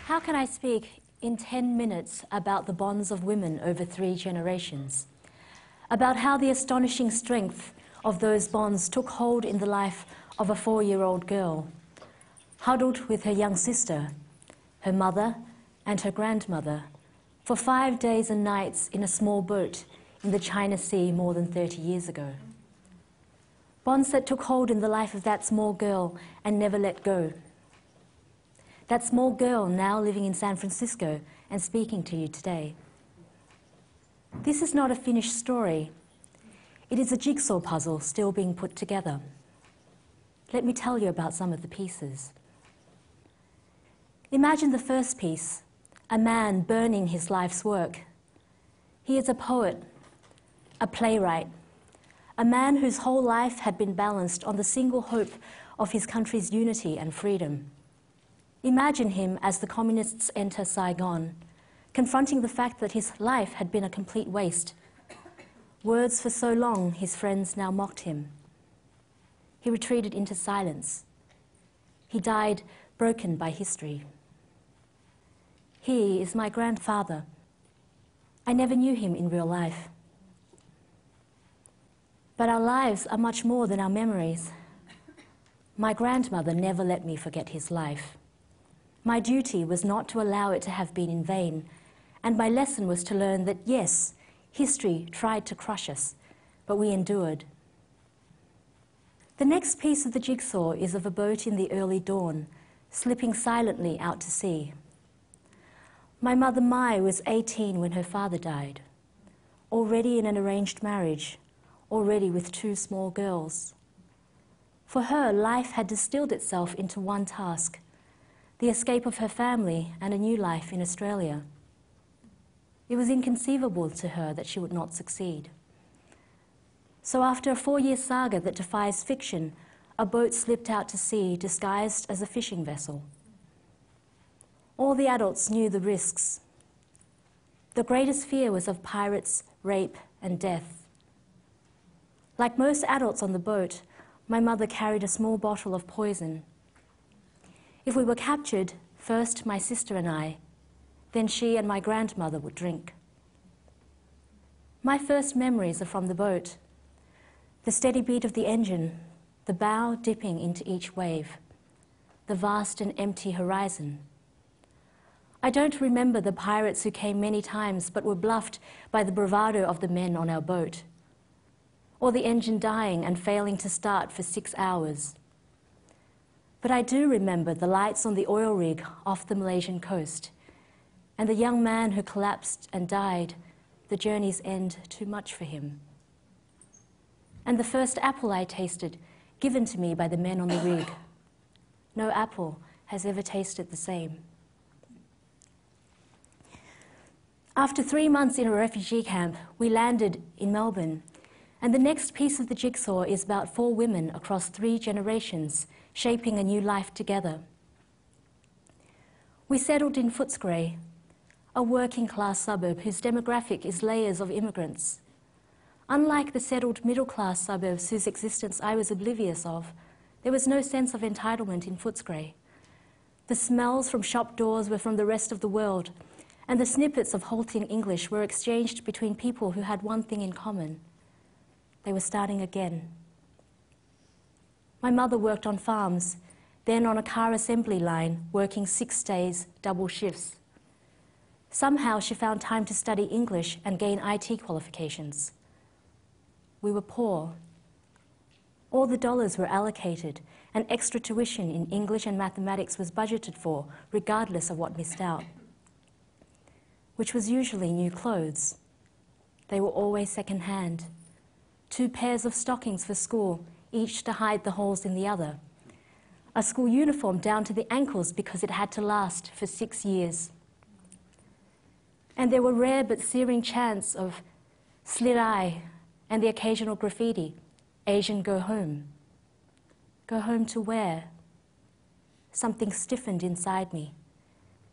How can I speak in 10 minutes about the bonds of women over 3 generations? About how the astonishing strength of those bonds took hold in the life of a 4-year-old girl, huddled with her young sister, her mother and her grandmother, for 5 days and nights in a small boat in the China Sea more than 30 years ago. Bonds that took hold in the life of that small girl and never let go. That small girl now living in San Francisco and speaking to you today. This is not a finished story. It is a jigsaw puzzle still being put together. Let me tell you about some of the pieces. Imagine the first piece, a man burning his life's work. He is a poet, a playwright, a man whose whole life had been balanced on the single hope of his country's unity and freedom. Imagine him as the communists enter Saigon, confronting the fact that his life had been a complete waste. Words for so long, his friends now mocked him. He retreated into silence. He died broken by history. He is my grandfather. I never knew him in real life. But our lives are much more than our memories. My grandmother never let me forget his life. My duty was not to allow it to have been in vain, and my lesson was to learn that, yes, history tried to crush us, but we endured. The next piece of the jigsaw is of a boat in the early dawn, slipping silently out to sea. My mother Mai was 18 when her father died, already in an arranged marriage, already with 2 small girls. For her, life had distilled itself into one task: the escape of her family and a new life in Australia. It was inconceivable to her that she would not succeed. So after a 4-year saga that defies fiction, a boat slipped out to sea disguised as a fishing vessel. All the adults knew the risks. The greatest fear was of pirates, rape, and death. Like most adults on the boat, my mother carried a small bottle of poison. If we were captured, first my sister and I, then she and my grandmother would drink. My first memories are from the boat. The steady beat of the engine, the bow dipping into each wave, the vast and empty horizon. I don't remember the pirates who came many times but were bluffed by the bravado of the men on our boat, or the engine dying and failing to start for 6 hours. But I do remember the lights on the oil rig off the Malaysian coast, and the young man who collapsed and died, the journey's end too much for him. And the first apple I tasted, given to me by the men on the rig. No apple has ever tasted the same. After 3 months in a refugee camp, we landed in Melbourne, and the next piece of the jigsaw is about 4 women across 3 generations, shaping a new life together. We settled in Footscray, a working-class suburb whose demographic is layers of immigrants. Unlike the settled middle-class suburbs whose existence I was oblivious of, there was no sense of entitlement in Footscray. The smells from shop doors were from the rest of the world, and the snippets of halting English were exchanged between people who had one thing in common. They were starting again. My mother worked on farms, then on a car assembly line, working 6 days, double shifts. Somehow she found time to study English and gain IT qualifications. We were poor. All the dollars were allocated, and extra tuition in English and mathematics was budgeted for, regardless of what missed out, which was usually new clothes. They were always second-hand. 2 pairs of stockings for school, each to hide the holes in the other. A school uniform down to the ankles because it had to last for 6 years. And there were rare but searing chants of slit eye and the occasional graffiti, Asian go home. Go home to where? Something stiffened inside me.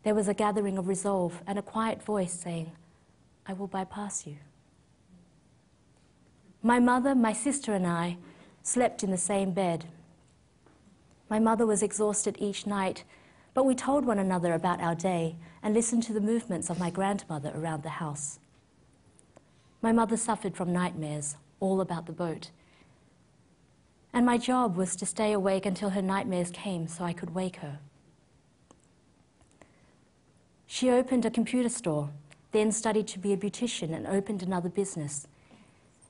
There was a gathering of resolve and a quiet voice saying, I will bypass you. My mother, my sister and I slept in the same bed. My mother was exhausted each night, but we told one another about our day and listened to the movements of my grandmother around the house. My mother suffered from nightmares, all about the boat. And my job was to stay awake until her nightmares came so I could wake her. She opened a computer store, then studied to be a beautician and opened another business.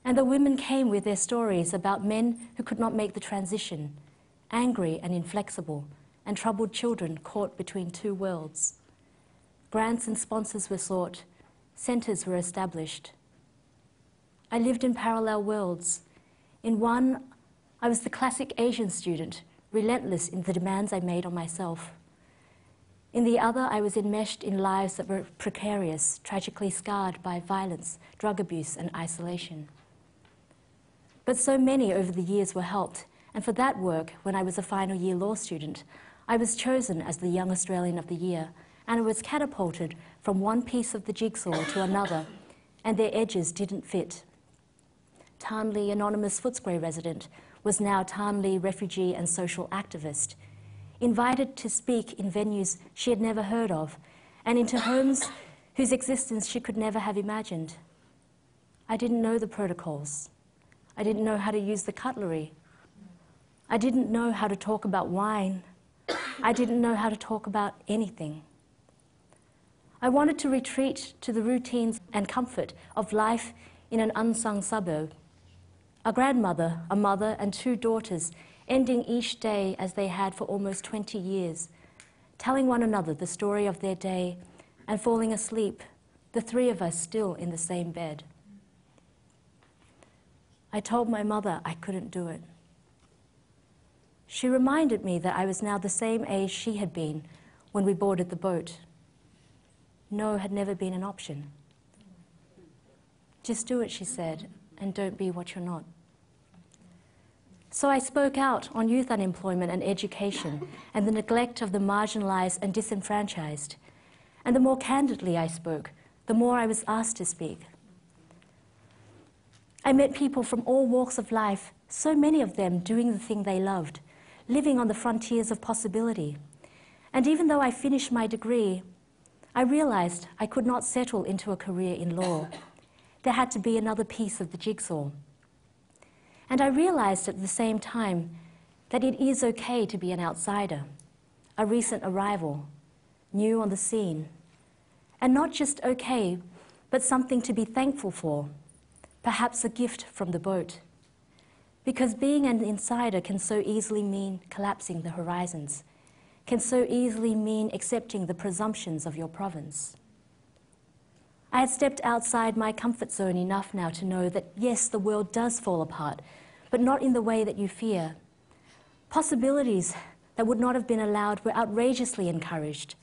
And the women came with their stories about men who could not make the transition, angry and inflexible, and troubled children caught between two worlds. Grants and sponsors were sought, centres were established. I lived in parallel worlds. In one, I was the classic Asian student, relentless in the demands I made on myself. In the other, I was enmeshed in lives that were precarious, tragically scarred by violence, drug abuse, and isolation. But so many over the years were helped, and for that work, when I was a final year law student, I was chosen as the Young Australian of the Year, and I was catapulted from one piece of the jigsaw to another, and their edges didn't fit. Tarnley anonymous Footscray resident was now Tarnley refugee and social activist, invited to speak in venues she had never heard of, and into homes whose existence she could never have imagined. I didn't know the protocols. I didn't know how to use the cutlery. I didn't know how to talk about wine. I didn't know how to talk about anything. I wanted to retreat to the routines and comfort of life in an unsung suburb. A grandmother, a mother, and two daughters ending each day as they had for almost 20 years, telling one another the story of their day and falling asleep, the three of us still in the same bed. I told my mother I couldn't do it. She reminded me that I was now the same age she had been when we boarded the boat. No had never been an option. Just do it, she said, and don't be what you're not. So I spoke out on youth unemployment and education and the neglect of the marginalised and disenfranchised. And the more candidly I spoke, the more I was asked to speak. I met people from all walks of life, so many of them doing the thing they loved, living on the frontiers of possibility. And even though I finished my degree, I realised I could not settle into a career in law. There had to be another piece of the jigsaw. And I realised at the same time that it is okay to be an outsider, a recent arrival, new on the scene. And not just okay, but something to be thankful for, perhaps a gift from the boat. Because being an insider can so easily mean collapsing the horizons, can so easily mean accepting the presumptions of your province. I had stepped outside my comfort zone enough now to know that, yes, the world does fall apart, but not in the way that you fear. Possibilities that would not have been allowed were outrageously encouraged.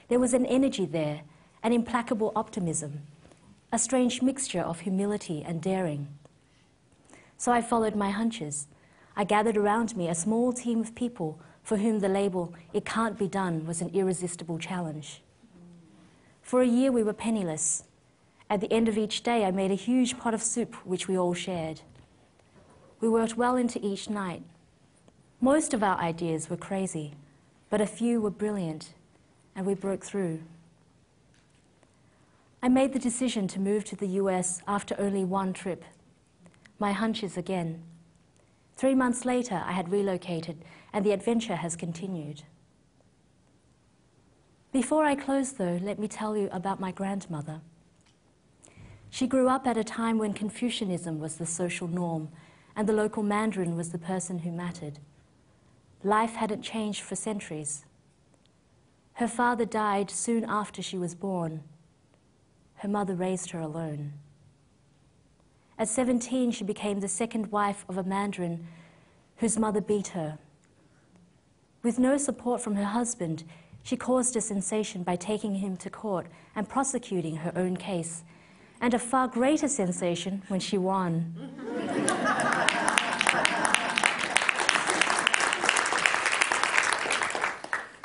There was an energy there, an implacable optimism, a strange mixture of humility and daring. So I followed my hunches. I gathered around me a small team of people for whom the label, "it can't be done," was an irresistible challenge. For a year we were penniless. At the end of each day I made a huge pot of soup which we all shared. We worked well into each night. Most of our ideas were crazy, but a few were brilliant, and we broke through. I made the decision to move to the US after only one trip. My hunches again. 3 months later, I had relocated, and the adventure has continued. Before I close, though, let me tell you about my grandmother. She grew up at a time when Confucianism was the social norm, and the local Mandarin was the person who mattered. Life hadn't changed for centuries. Her father died soon after she was born. Her mother raised her alone. At 17, she became the second wife of a Mandarin whose mother beat her. With no support from her husband, she caused a sensation by taking him to court and prosecuting her own case, and a far greater sensation when she won.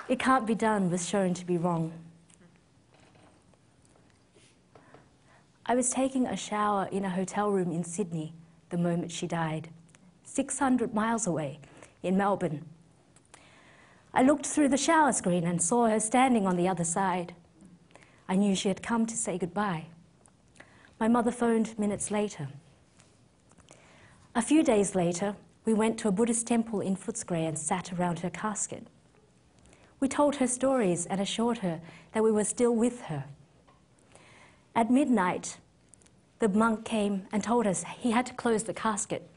It can't be done was shown to be wrong. I was taking a shower in a hotel room in Sydney the moment she died, 600 miles away in Melbourne. I looked through the shower screen and saw her standing on the other side. I knew she had come to say goodbye. My mother phoned minutes later. A few days later, we went to a Buddhist temple in Footscray and sat around her casket. We told her stories and assured her that we were still with her. At midnight, the monk came and told us he had to close the casket.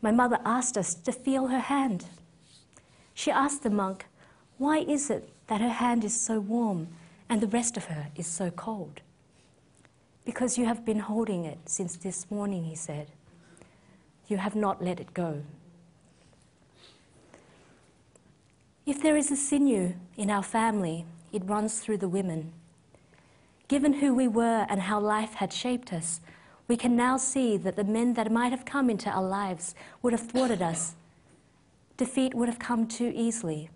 My mother asked us to feel her hand. She asked the monk, why is it that her hand is so warm and the rest of her is so cold? Because you have been holding it since this morning, he said. You have not let it go. If there is a sinew in our family, it runs through the women. Given who we were and how life had shaped us, we can now see that the men that might have come into our lives would have thwarted us. Defeat would have come too easily.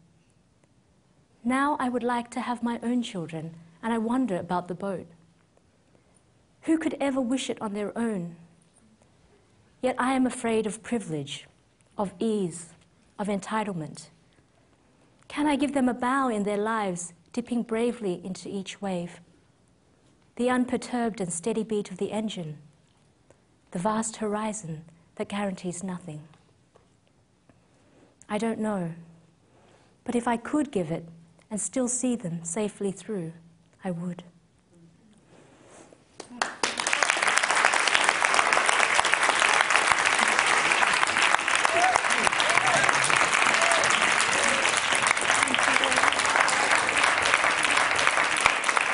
Now I would like to have my own children, and I wonder about the boat. Who could ever wish it on their own? Yet I am afraid of privilege, of ease, of entitlement. Can I give them a bow in their lives, dipping bravely into each wave? The unperturbed and steady beat of the engine, the vast horizon that guarantees nothing. I don't know, but if I could give it and still see them safely through, I would.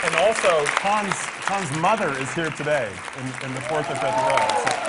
And also, Tan's mother is here today in the fourth or fifth row. So